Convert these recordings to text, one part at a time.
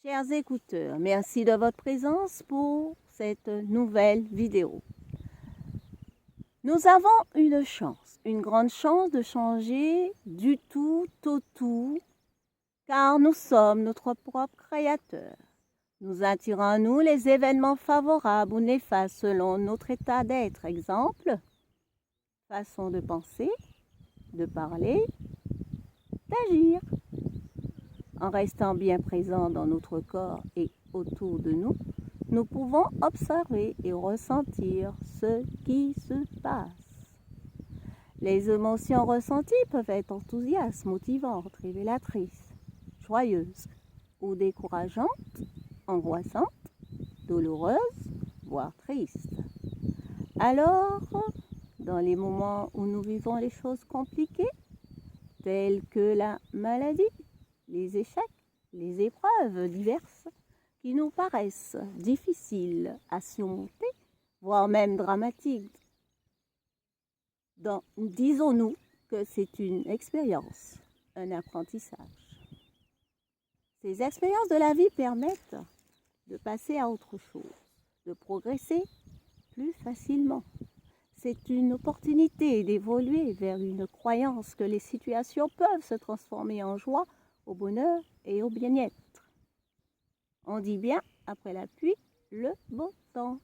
Chers écouteurs, merci de votre présence pour cette nouvelle vidéo. Nous avons une grande chance de changer du tout au tout, car nous sommes notre propre créateur. Nous attirons à nous les événements favorables ou néfastes selon notre état d'être. Exemple, façon de penser, de parler, d'agir. En restant bien présent dans notre corps et autour de nous, nous pouvons observer et ressentir ce qui se passe. Les émotions ressenties peuvent être enthousiastes, motivantes, révélatrices, joyeuses ou décourageantes, angoissantes, douloureuses, voire tristes. Alors, dans les moments où nous vivons les choses compliquées, telles que la maladie, les échecs, les épreuves diverses qui nous paraissent difficiles à surmonter, voire même dramatiques, disons-nous que c'est une expérience, un apprentissage. Ces expériences de la vie permettent de passer à autre chose, de progresser plus facilement. C'est une opportunité d'évoluer vers une croyance que les situations peuvent se transformer en joie, au bonheur et au bien-être. On dit bien, après la pluie, le beau temps.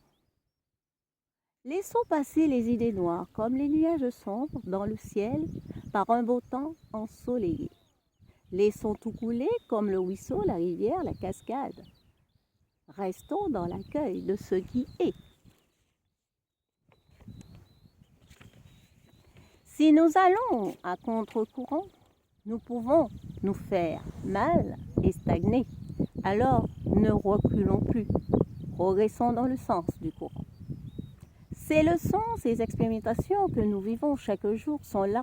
Laissons passer les idées noires comme les nuages sombres dans le ciel par un beau temps ensoleillé. Laissons tout couler comme le ruisseau, la rivière, la cascade. Restons dans l'accueil de ce qui est. Si nous allons à contre-courant, nous pouvons nous faire mal et stagner. Alors, ne reculons plus. Progressons dans le sens du courant. Ces leçons, ces expérimentations que nous vivons chaque jour sont là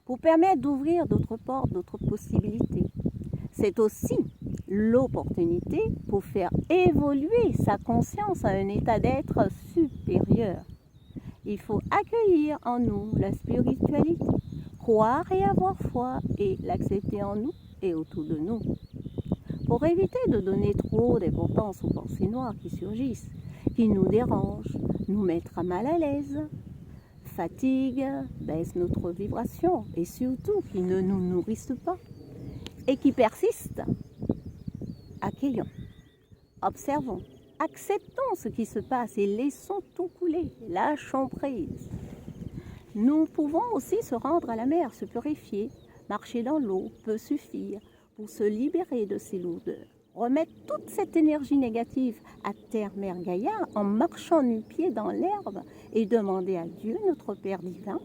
pour permettre d'ouvrir d'autres portes, d'autres possibilités. C'est aussi l'opportunité pour faire évoluer sa conscience à un état d'être supérieur. Il faut accueillir en nous la spiritualité, croire et avoir foi et l'accepter en nous et autour de nous. Pour éviter de donner trop d'importance aux pensées noires qui surgissent, qui nous dérangent, nous mettent mal à l'aise, fatiguent, baissent notre vibration et surtout qui ne nous nourrissent pas et qui persistent, accueillons, observons, acceptons ce qui se passe et laissons tout couler, lâchons prise. Nous pouvons aussi se rendre à la mer, se purifier, marcher dans l'eau peut suffire pour se libérer de ces lourdeurs. Remettre toute cette énergie négative à terre, Mère Gaïa, en marchant nu-pieds dans l'herbe et demander à Dieu, notre Père divin,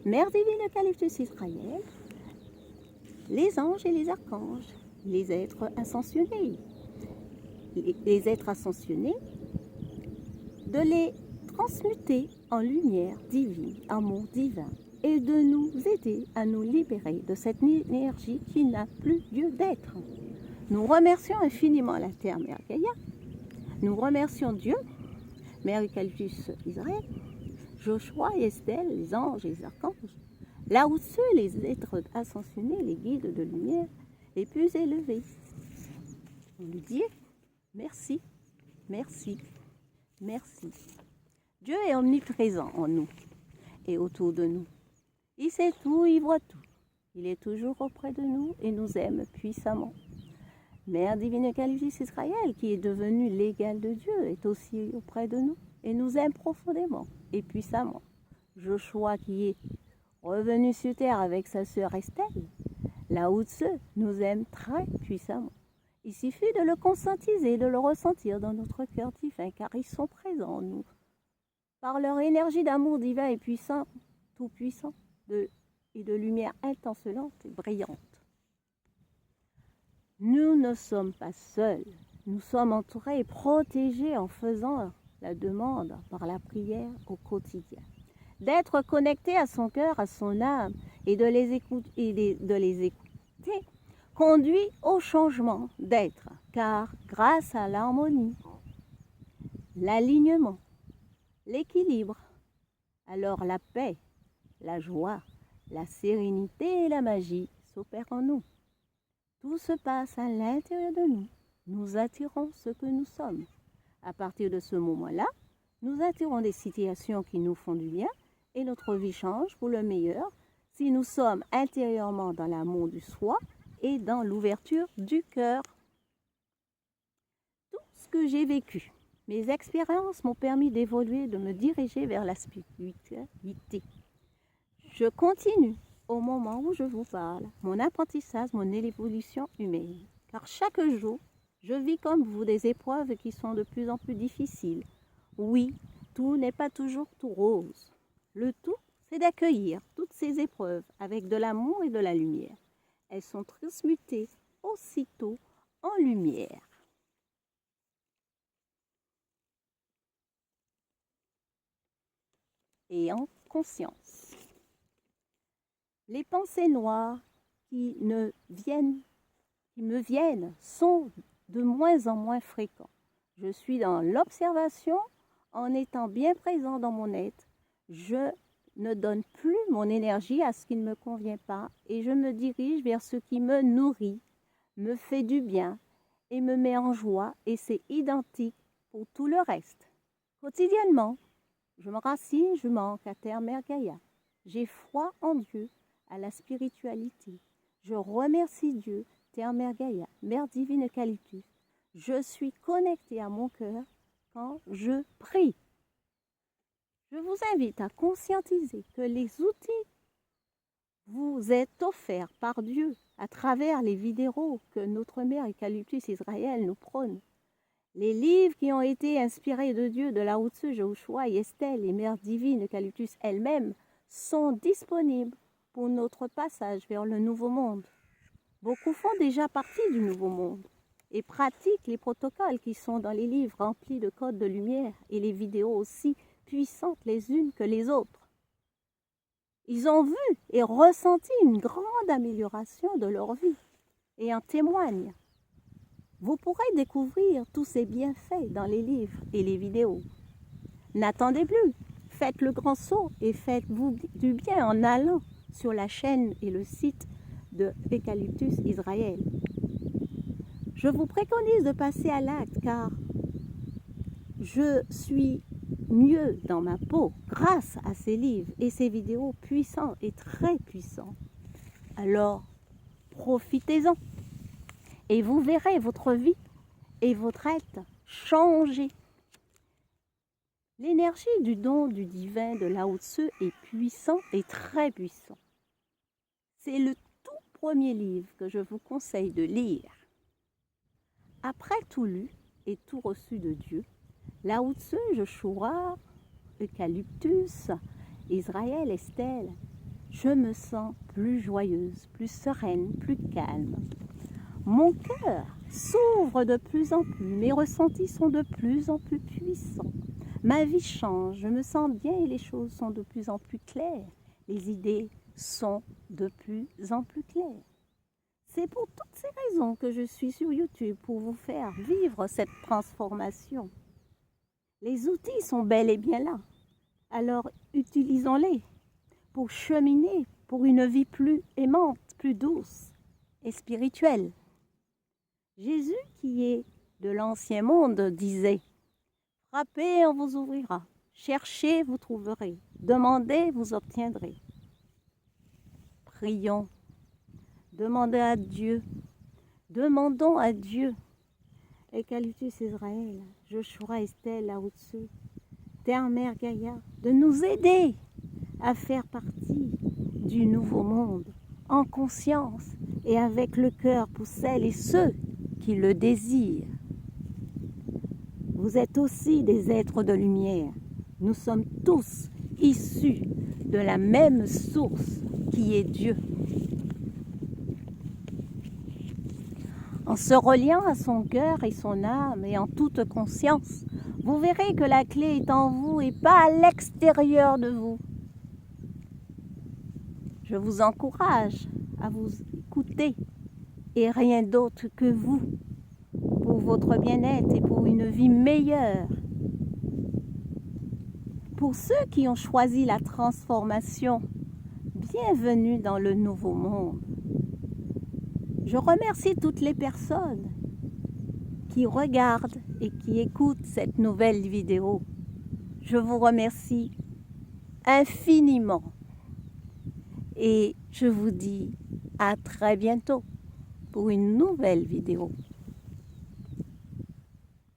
Mère divine Eucalyptus Israël, les anges et les archanges, les êtres ascensionnés, de les transmuter en lumière divine, amour divin, et de nous aider à nous libérer de cette énergie qui n'a plus lieu d'être. Nous remercions infiniment la Terre, Mère Gaïa. Nous remercions Dieu, Mère Eucalyptus Israël, Joshua et Estelle, les anges et les archanges, là où ceux, les êtres ascensionnés, les guides de lumière, les plus élevés. On lui dit merci, merci, merci. Dieu est omniprésent en nous et autour de nous. Il sait tout, il voit tout. Il est toujours auprès de nous et nous aime puissamment. Mère divine Eucalyptus Israël, qui est devenue l'égale de Dieu, est aussi auprès de nous et nous aime profondément et puissamment. Joshua, qui est revenu sur terre avec sa sœur Estelle, Lao Tse, nous aime très puissamment. Il suffit de le conscientiser, de le ressentir dans notre cœur divin, car ils sont présents en nous. Par leur énergie d'amour divin et puissant, tout puissant, et de lumière intenselante et brillante. Nous ne sommes pas seuls, nous sommes entourés et protégés en faisant la demande par la prière au quotidien. D'être connecté à son cœur, à son âme et de les écouter conduit au changement d'être, car grâce à l'harmonie, l'alignement, l'équilibre, alors la paix, la joie, la sérénité et la magie s'opèrent en nous. Tout se passe à l'intérieur de nous, nous attirons ce que nous sommes. À partir de ce moment-là, nous attirons des situations qui nous font du bien et notre vie change pour le meilleur si nous sommes intérieurement dans l'amour du soi et dans l'ouverture du cœur. Tout ce que j'ai vécu, mes expériences m'ont permis d'évoluer, de me diriger vers la spiritualité. Je continue au moment où je vous parle, mon apprentissage, mon évolution humaine. Car chaque jour, je vis comme vous des épreuves qui sont de plus en plus difficiles. Oui, tout n'est pas toujours tout rose. Le tout, c'est d'accueillir toutes ces épreuves avec de l'amour et de la lumière. Elles sont transmutées aussitôt en lumière. Et en conscience. Les pensées noires qui me viennent sont de moins en moins fréquents. Je suis dans l'observation en étant bien présent dans mon être. Je ne donne plus mon énergie à ce qui ne me convient pas et je me dirige vers ce qui me nourrit, me fait du bien et me met en joie et c'est identique pour tout le reste. Quotidiennement, je me racine, je manque à Terre Mère Gaïa. J'ai foi en Dieu, à la spiritualité. Je remercie Dieu, Terre Mère Gaïa, Mère Divine Eucalyptus. Je suis connectée à mon cœur quand je prie. Je vous invite à conscientiser que les outils vous êtes offerts par Dieu à travers les vidéos que notre Mère Eucalyptus Israël nous prône. Les livres qui ont été inspirés de Dieu, de Lao Tzu, Joshua et Estelle, les mères divines Eucalyptus elles-mêmes, sont disponibles pour notre passage vers le nouveau monde. Beaucoup font déjà partie du nouveau monde et pratiquent les protocoles qui sont dans les livres remplis de codes de lumière et les vidéos aussi puissantes les unes que les autres. Ils ont vu et ressenti une grande amélioration de leur vie et en témoignent. Vous pourrez découvrir tous ces bienfaits dans les livres et les vidéos. N'attendez plus, faites le grand saut et faites-vous du bien en allant sur la chaîne et le site de Eucalyptus Israël. Je vous préconise de passer à l'acte car je suis mieux dans ma peau grâce à ces livres et ces vidéos puissants et très puissants. Alors, profitez-en. Et vous verrez votre vie et votre être changer. L'énergie du don du divin de Lao Tzu est puissant et très puissant. C'est le tout premier livre que je vous conseille de lire. Après tout lu et tout reçu de Dieu, Lao Tzu, Joshua, Eucalyptus, Israël, Estelle, je me sens plus joyeuse, plus sereine, plus calme. Mon cœur s'ouvre de plus en plus, mes ressentis sont de plus en plus puissants. Ma vie change, je me sens bien et les choses sont de plus en plus claires. Les idées sont de plus en plus claires. C'est pour toutes ces raisons que je suis sur YouTube, pour vous faire vivre cette transformation. Les outils sont bel et bien là, alors utilisons-les pour cheminer pour une vie plus aimante, plus douce et spirituelle. Jésus, qui est de l'ancien monde, disait « Frappez, on vous ouvrira. Cherchez, vous trouverez. Demandez, vous obtiendrez. » Prions. Demandez à Dieu. Demandons à Dieu. Eucalyptus Israël, Joshua, Estelle, Lao Tzu, Terre Mère Gaïa, de nous aider à faire partie du nouveau monde en conscience et avec le cœur pour celles et ceux qui le désirent. Vous êtes aussi des êtres de lumière. Nous sommes tous issus de la même source qui est Dieu. En se reliant à son cœur et son âme et en toute conscience, vous verrez que la clé est en vous et pas à l'extérieur de vous. Je vous encourage à vous écouter et rien d'autre que vous pour votre bien-être et pour une vie meilleure. Pour ceux qui ont choisi la transformation, bienvenue dans le nouveau monde. Je remercie toutes les personnes qui regardent et qui écoutent cette nouvelle vidéo. Je vous remercie infiniment et je vous dis à très bientôt pour une nouvelle vidéo.